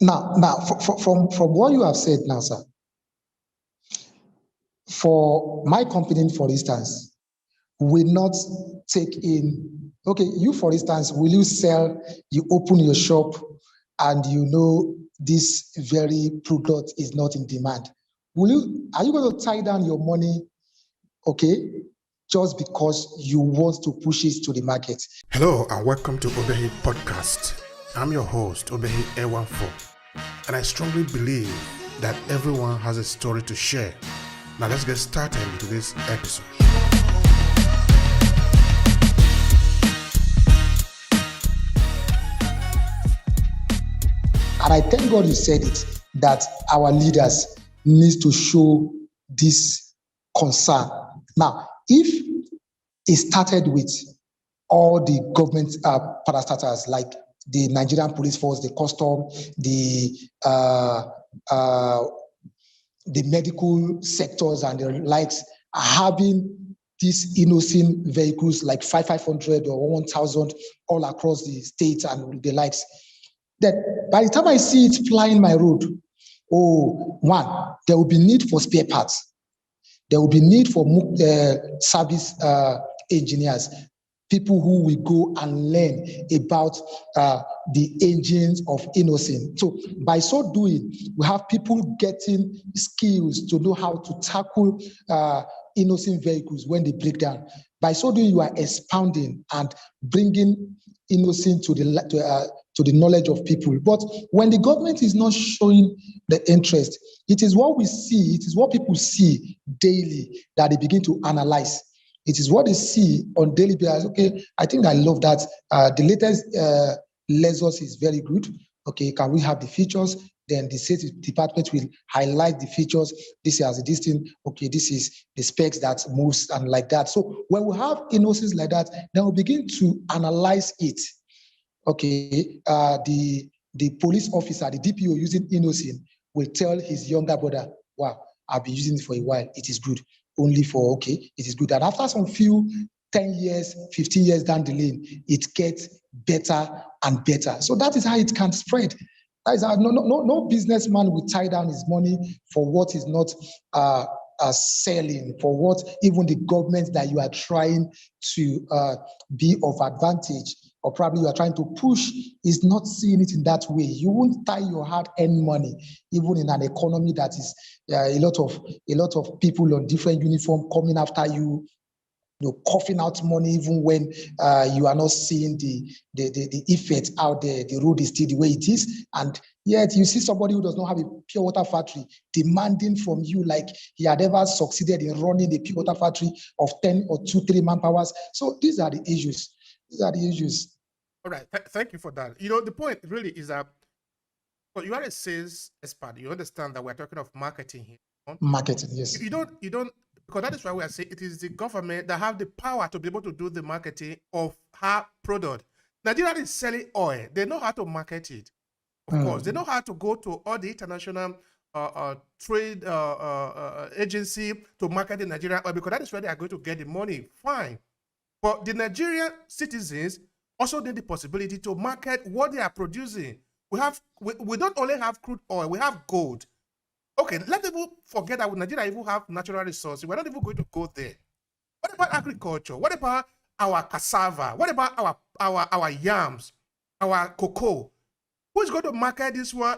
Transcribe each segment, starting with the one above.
Now, from what you have said now, sir, for my company, for instance, will not take in, okay, you, for instance, will you sell, you open your shop and you know this very product is not in demand? Are you going to tie down your money, okay, just because you want to push it to the market? Hello and welcome to Obehi Podcast. I'm your host, Obehi A14, and I strongly believe that everyone has a story to share. Now let's get started into this episode. And I thank God you said it, that our leaders need to show this concern. Now, if it started with all the government parastatals like the Nigerian police force, the custom, the medical sectors and the likes, having these innocent vehicles like 500 or 1,000 all across the state and the likes, that by the time I see it flying my road, one, there will be need for spare parts. There will be need for service engineers, people who will go and learn about the engines of innocence. So by so doing, we have people getting skills to know how to tackle innocent vehicles when they break down. By so doing, you are expounding and bringing innocence to the knowledge of people. But when the government is not showing the interest, it is what we see, it is what people see daily that they begin to analyze. It is what they see on daily basis. Okay, I think I love that. The latest Lexus is very good. Okay, can we have the features? Then the safety department will highlight the features. This is this thing. Okay, this is the specs that moves and like that. So when we have innocence like that, then we begin to analyze it. Okay, the police officer, the DPO using innocent will tell his younger brother, wow, I've been using it for a while. It is good. Only for, okay, it is good. And after some few 10 years, 15 years down the lane, it gets better and better. So that is how it can spread. That is how no businessman will tie down his money for what is not selling, for what even the government that you are trying to be of advantage, or probably you are trying to push, is not seeing it in that way. You won't tie your hard-earned money, even in an economy that is a lot of people on different uniform coming after you, coughing out money, even when you are not seeing the effect out there. The road is still the way it is, and yet you see somebody who does not have a pure water factory demanding from you like he had ever succeeded in running a pure water factory of 10 or 2-3 manpowers. So these are the issues. All right, thank you for that. The point really is that you are a sales expert. You understand that we're talking of marketing here. Marketing, yes. You don't, because that is why we are saying it is the government that have the power to be able to do the marketing of her product. Nigeria is selling oil. They know how to market it. Of course, they know how to go to all the international trade agency to market the Nigerian oil, because that is where they are going to get the money. Fine. But the Nigerian citizens also need the possibility to market what they are producing. We don't only have crude oil, we have gold. Okay, let's even forget that Nigeria even have natural resources. We're not even going to go there. What about agriculture? What about our cassava? What about our yams, our cocoa? Who is going to market this one?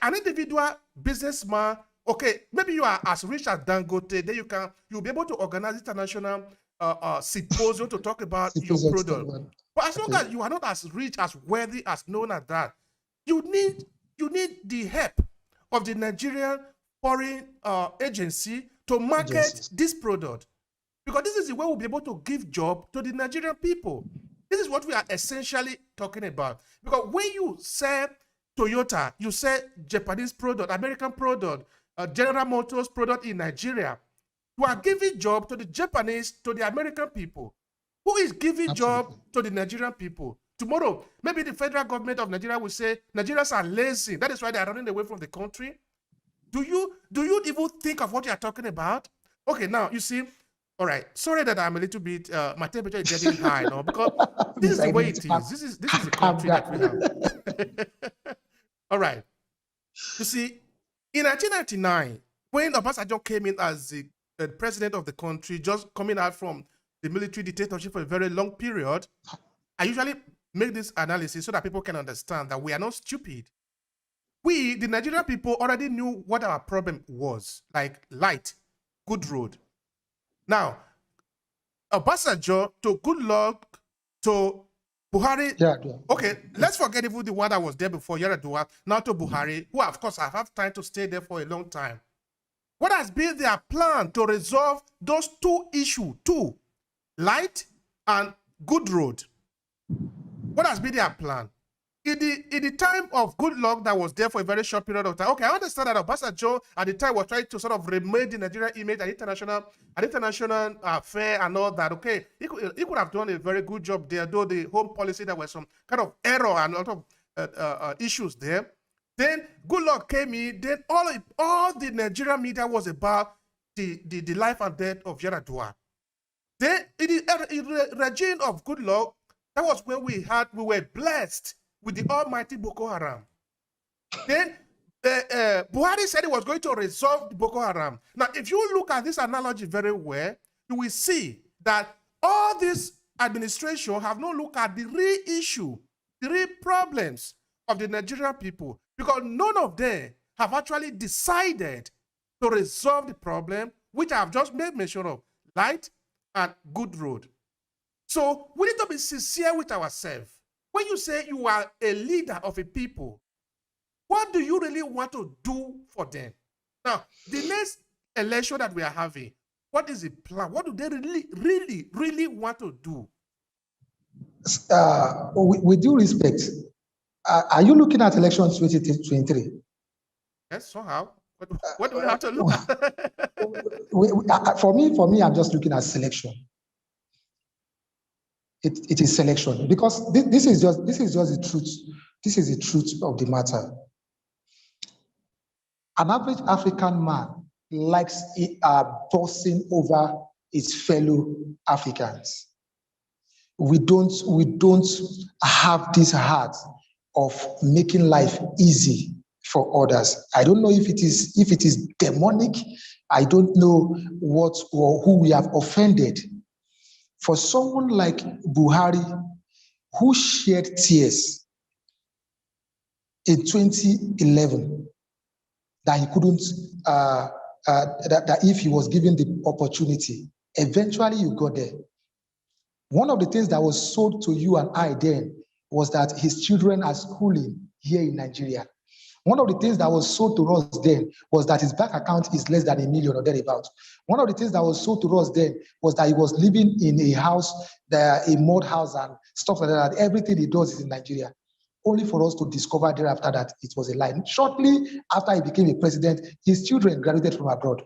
An individual businessman. Okay, maybe you are as rich as Dangote, then you'll be able to organize international symposium to talk about your product. But as long as you are not as rich, as wealthy, as known as that, you need the help of the Nigerian foreign agency to market this product, because this is the way we'll be able to give job to the Nigerian people. This is what we are essentially talking about. Because when you sell Toyota, you sell Japanese product, American product, General Motors product in Nigeria, you are giving job to the Japanese, to the American people. Who is giving job to the Nigerian people? Tomorrow, maybe the federal government of Nigeria will say Nigerians are lazy. That is why they are running away from the country. Do you even think of what you are talking about? Okay, now you see. All right. Sorry that I'm a little bit. My temperature is getting high now, because this is the way it is. This is the country that we have. All right. You see, in 1999, when Obasanjo came in as the president of the country, just coming out from the military dictatorship for a very long period, I usually make this analysis so that people can understand that we are not stupid. We, the Nigerian people, already knew what our problem was, like light, good road. Now, Obasanjo to Goodluck to Buhari. Yeah. Okay, let's forget even the one that was there before Yaradua, now to Buhari, who of course have had time to stay there for a long time. What has been their plan to resolve those two issues, light and good road? What has been their plan? In the time of Goodluck that was there for a very short period of time, okay, I understand that Obasanjo at the time was trying to sort of remake the Nigerian image at international fair and all that. Okay, he could have done a very good job there, though the home policy, there was some kind of error and a lot of issues there. Then Goodluck came in, then all the Nigerian media was about the life and death of Yaradua. Then in the regime of Goodluck, that was when we were blessed with the almighty Boko Haram. Then Buhari said he was going to resolve the Boko Haram. Now, if you look at this analogy very well, you will see that all this administration have not looked at the real issue, the real problems of the Nigerian people, because none of them have actually decided to resolve the problem, which I have just made mention of, light and good road. So we need to be sincere with ourselves. When you say you are a leader of a people, what do you really want to do for them? Now, the next election that we are having, what is the plan? What do they really want to do? With due respect, are you looking at elections 2023? Yes, somehow. What do we have to look at? For me, I'm just looking at selection. It is selection, because this is just the truth. This is the truth of the matter. An average African man likes bossing over his fellow Africans. We don't have this heart of making life easy for others. I don't know if it is demonic. I don't know what or who we have offended. For someone like Buhari, who shed tears in 2011, that he couldn't, that if he was given the opportunity, eventually you got there. One of the things that was sold to you and I then was that his children are schooling here in Nigeria. One of the things that was sold to us then was that his bank account is less than $1 million or thereabouts. One of the things that was sold to us then was that he was living in a house, a mud house and stuff like that. Everything he does is in Nigeria. Only for us to discover thereafter that it was a lie. Shortly after he became a president, his children graduated from abroad.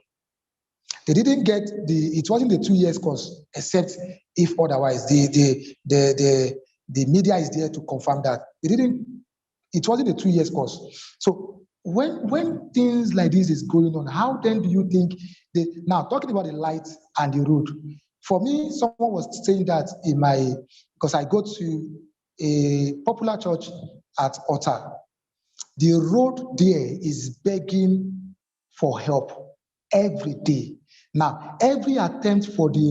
They didn't get it wasn't the 2 years course, except if otherwise. The media is there to confirm that. It wasn't a 2 years course. So when things like this is going on, how then do you think now talking about the light and the road? For me, someone was saying that because I go to a popular church at Ota. The road there is begging for help every day. Now, every attempt for the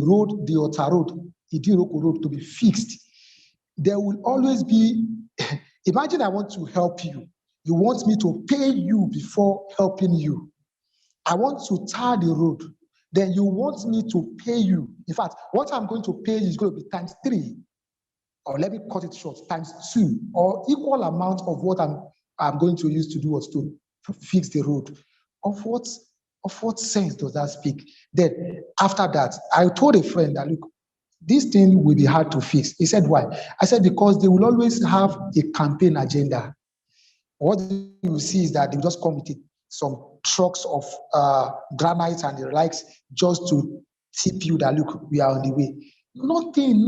Ota Road, Idiroko Road, to be fixed, there will always be, imagine I want to help you. You want me to pay you before helping you. I want to tar the road. Then you want me to pay you. In fact, what I'm going to pay you is going to be times 3. Or let me cut it short, times 2, or equal amount of what I'm going to use to do was to fix the road. Of what sense does that speak? Then after that, I told a friend that, look, this thing will be hard to fix. He said, why? I said, because they will always have a campaign agenda. What you will see is that they will just come with some trucks of granite and the likes just to tip you that, look, we are on the way. Nothing.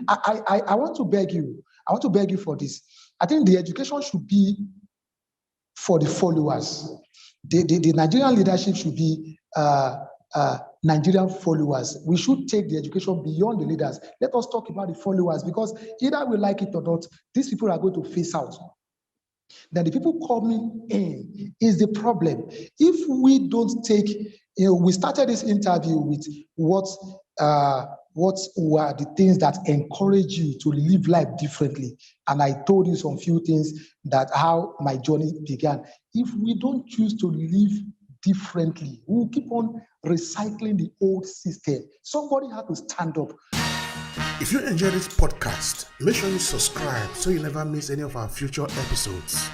I want to beg you. I want to beg you for this. I think the education should be for the followers. The Nigerian leadership should be Nigerian followers. We should take the education beyond the leaders. Let us talk about the followers, because either we like it or not, these people are going to face out. Then the people coming in is the problem. If we don't take, we started this interview with what were the things that encourage you to live life differently. And I told you some few things that how my journey began. If we don't choose to live differently, we'll keep on recycling the old system. Somebody had to stand up. If you enjoy this podcast, make sure you subscribe so you never miss any of our future episodes.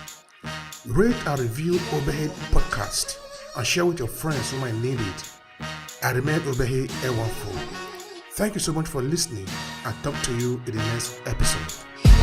Rate and review Obehi Podcast and share with your friends who might need it. I remain Obehi Ewafo. Thank you so much for listening and talk to you in the next episode.